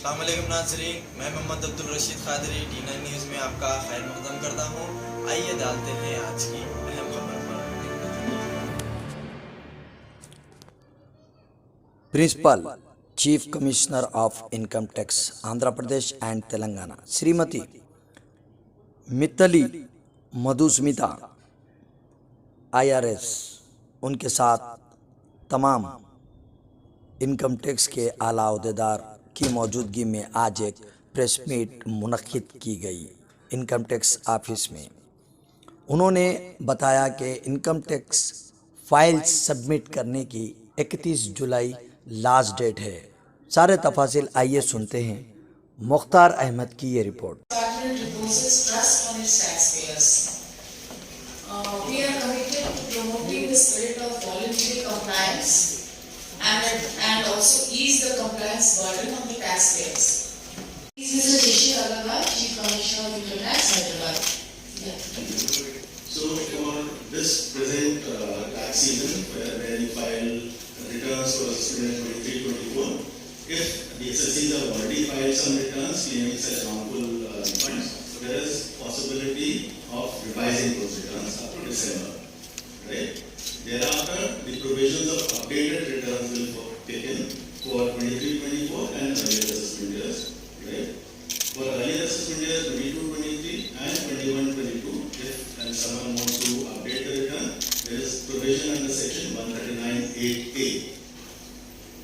अस्सलाम वालेकुम नाज़रीन, मैं मोहम्मद अब्दुल रशीद क़ादरी D9 न्यूज़ में आपका खैर मक़दम करता हूँ। आइए डालते हैं आज की अहम खबर पर। Principal chief commissioner of income tax Andhra Pradesh and Telangana Shrimati Mittali Madhusmita IRS उनके साथ तमाम इनकम टैक्स के आला अहदेदार की मौजूदगी में आज एक प्रेस मीट मुनक्किद की गई इनकम टैक्स ऑफिस में। उन्होंने बताया कि इनकम टैक्स फाइल्स सबमिट करने की 31 जुलाई लास्ट डेट है। सारे तफासिल आइए सुनते हैं मुख्तार अहमद की ये report. We are committed to promoting the spirit of voluntary compliance and also ease the compliance burden on the taxpayers. This is Rishi Agarwal, Chief Commissioner of Income Tax, Hyderabad. So for this present tax season, where you file returns for assessment 23-24, if the SSCs have already filed some returns claiming such harmful refunds, there is possibility of revising those returns up to December, right? Thereafter, the provisions of updated returns will kick in for 23-24 and earlier assessment years, right? For earlier assessment years 22-23 and 21-22, if and someone wants to update the return, there is provision under section 139(8)(a).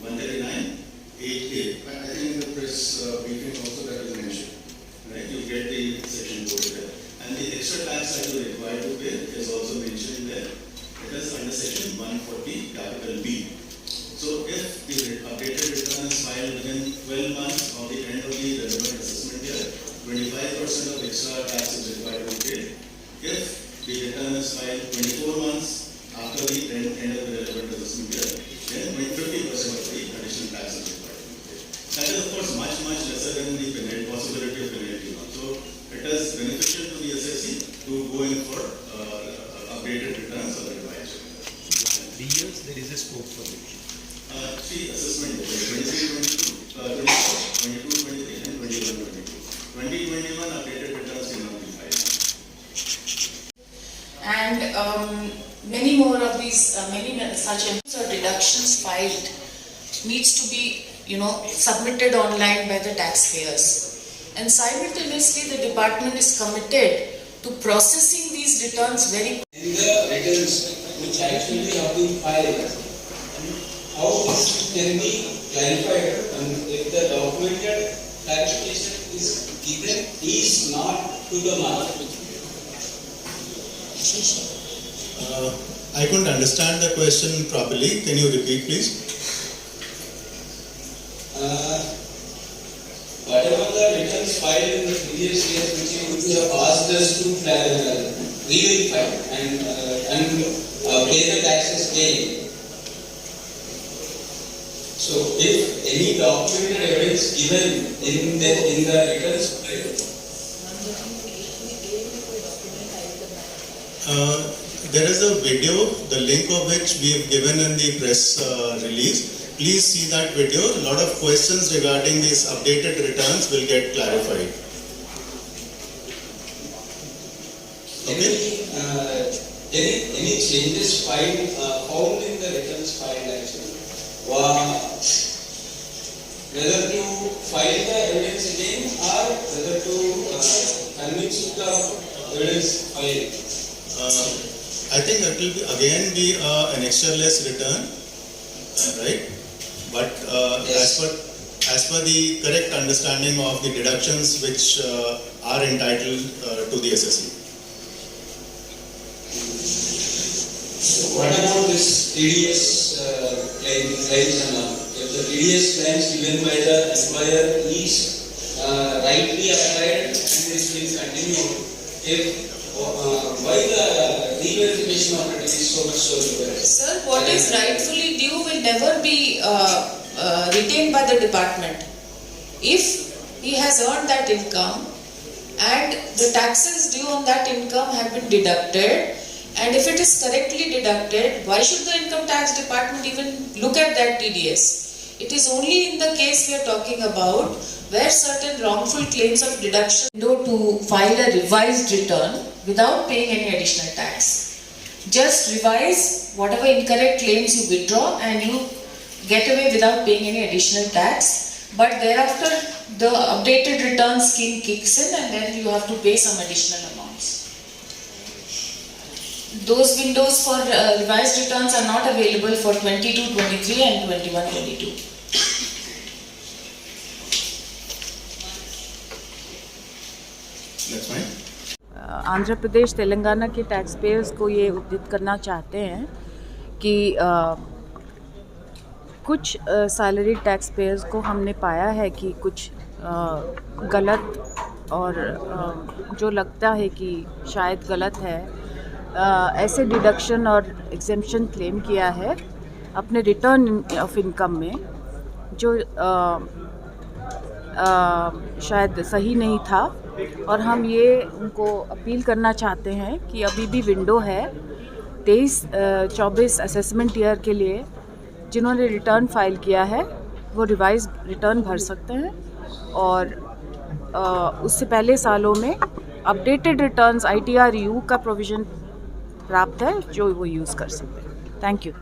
139(8)(a). I think in the press briefing also that is mentioned, right? You get the section code there, and the extra tax that you are required to pay is also mentioned there. It is under section 140 capital B. So if the updated return is filed within 12 months of the end of the relevant assessment year, 25% of extra tax is required to be paid. If the return is filed 24 months after the end of the relevant assessment year, then 50% of the additional tax is required to be paid. That is of course much lesser than the possibility of penalty. So it is beneficial to the SSC to go in for updated returns or revised returns. 3 years there is a scope for it. 3 assessment years, 23-22, 22-23 and 21-22. 20-21 updated returns cannot be filed. And many more of these, many such deductions filed needs to be, submitted online by the taxpayers. And simultaneously, the department is committed to processing these returns very. In the returns which actually have been filed, how this can be clarified, and if the documented clarification is given is not to the mark. I couldn't understand the question properly. Can you repeat, please? Whatever the returns filed in the previous years, which you have asked us to re-verify and pay the taxes again. So, if any documented evidence given in the returns filed. There is a video, the link of which we have given in the press release. Please see that video. A lot of questions regarding these updated returns will get clarified. Okay. Any changes found in the returns filed actually? Whether to file the evidence again or whether to convince the evidence filed? I think that will again be an extra-less return, right? But Yes. as per the correct understanding of the deductions which are entitled to the SSC. What about this TDS claims and all? If the TDS claims given by the employer is rightly applied and is being continued, why the re-verification of it is so much so required? Sir, what is rightfully due will never be retained by the department. If he has earned that income and the taxes due on that income have been deducted, and if it is correctly deducted, why should the income tax department even look at that TDS? It is only in the case we are talking about where certain wrongful claims of deduction to file a revised return without paying any additional tax. Just revise whatever incorrect claims you withdraw and you get away without paying any additional tax. But thereafter the updated return scheme kicks in and then you have to pay some additional amounts. Those windows for revised returns are not available for 22-23 and 21-22. That's fine. Andhra Pradesh Telangana के tax payers को ये उद्यत करना चाहते हैं कि कुछ salary tax payers को हमने पाया है कि कुछ गलत और जो लगता है कि शायद गलत है ऐसे डिडक्शन और एग्जेम्पशन क्लेम किया है अपने रिटर्न ऑफ इनकम में जो शायद सही नहीं था। और हम ये उनको अपील करना चाहते हैं कि अभी भी विंडो है 23-24 असेसमेंट ईयर के लिए जिन्होंने रिटर्न फाइल किया है वो रिवाइज रिटर्न भर सकते हैं और उससे पहले सालों में अपडेटेड रिटर्न्स ITR-U का प्रोविज़न प्राप्त है जो वो यूज़ कर सकते हैं। Thank you.